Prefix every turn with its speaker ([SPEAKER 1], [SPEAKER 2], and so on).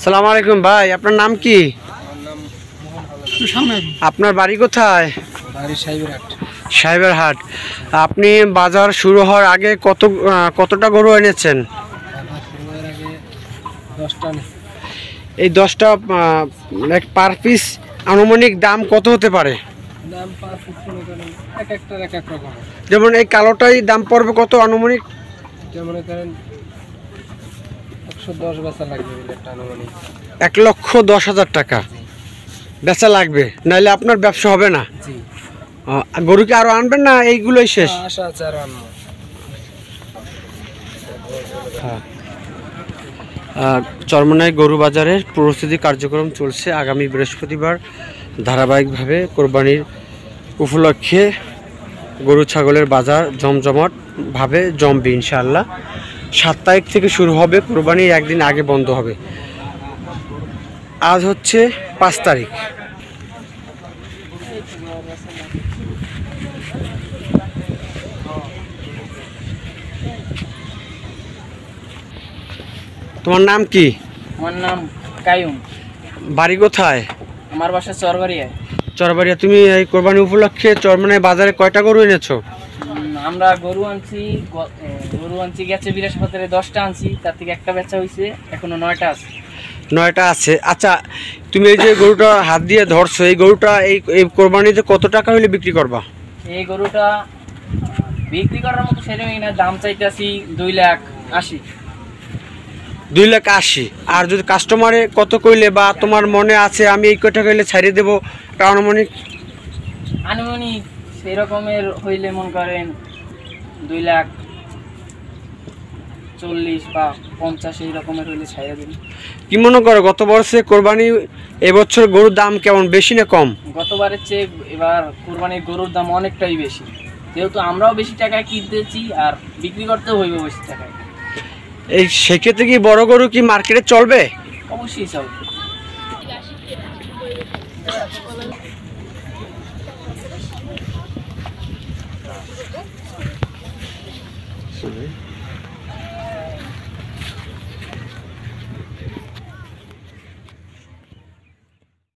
[SPEAKER 1] সালাম আলাইকুম ভাই, আপনার নাম কি? আপনার বাড়ি কোথায়? সাহেবের হাট। আপনি বাজার শুরু হওয়ার আগে কতটা গরু এনেছেন? এই 10টা পার পিস আনুমানিক দাম কত হতে পারে? যেমন এই কালোটাই দাম পড়বে কত আনুমানিক?
[SPEAKER 2] মনে করেন 110 বেচা লাগবে,
[SPEAKER 1] 1,10,000 টাকা বেচা লাগবে, নাহলে আপনার ব্যবসা হবে না। গরু কি আরো আনবেন না এইগুলোই শেষ?
[SPEAKER 2] আশা আছে আরো আনবো।
[SPEAKER 1] চরমনাই গরু বাজারের প্রস্তুতি কার্যক্রম চলছে। আগামী বৃহস্পতিবার ধারাবাহিকভাবে কোরবানির উপলক্ষে গরু ছাগলের বাজার জমজমাটভাবে জমবে ইনশাআল্লাহ। 7 তারিখ থেকে শুরু হবে, কোরবানির একদিন আগে বন্ধ হবে। আজ হচ্ছে 5 তারিখ। তোমার নাম কি?
[SPEAKER 2] আমার নাম কায়ুম।
[SPEAKER 1] বাড়ি কোথায়?
[SPEAKER 2] আমার বাসা চরবাড়িয়ায়।
[SPEAKER 1] চরবাড়িয়া। তুমি এই কোরবানি উপলক্ষে চরমনাই বাজারে কয়টা গরু এনেছো?
[SPEAKER 2] আমরা গরু আনছি গেছে বৃহস্পতিবারে 10টা আনছি, তার থেকে একটা বেচা হয়েছে, এখনো 9টা আছে।
[SPEAKER 1] 9টা আছে। আচ্ছা, তুমি এই যে গরুটা হাত দিয়ে ধরছো, এই গরুটা এই কোরবানিতে কত টাকা হলে বিক্রি করবা?
[SPEAKER 2] এই গরুটা বিক্রি করার মতো সেরকমই না, দাম চাইতেছি 2,80,000।
[SPEAKER 1] 2,80,000। আর যদি কাস্টমারে কত কইলে বা তোমার মনে আছে আমি এই কয়টা কইলে ছাড়িয়ে দেবো, আনুমানিক
[SPEAKER 2] সেই রকমের হইলে মনে করেন 2,40,000 বা 50 এই রকমের হইলে ছাড়িয়ে দিন।
[SPEAKER 1] কি মনে করো গত বছরে কোরবানি এবছর গরুর দাম কেমন, বেশি না কম?
[SPEAKER 2] গতবারের চেয়ে এবার কোরবানির গরুর দাম অনেকটাই বেশি, যেহেতু আমরাও বেশি টাকায় কিনতেছি আর বিক্রি করতেও হইব বেশি টাকায়।
[SPEAKER 1] এই সেক্ষেত্রে কি বড় গরু কি মার্কেটে চলবে?
[SPEAKER 2] অবশ্যই চলবে।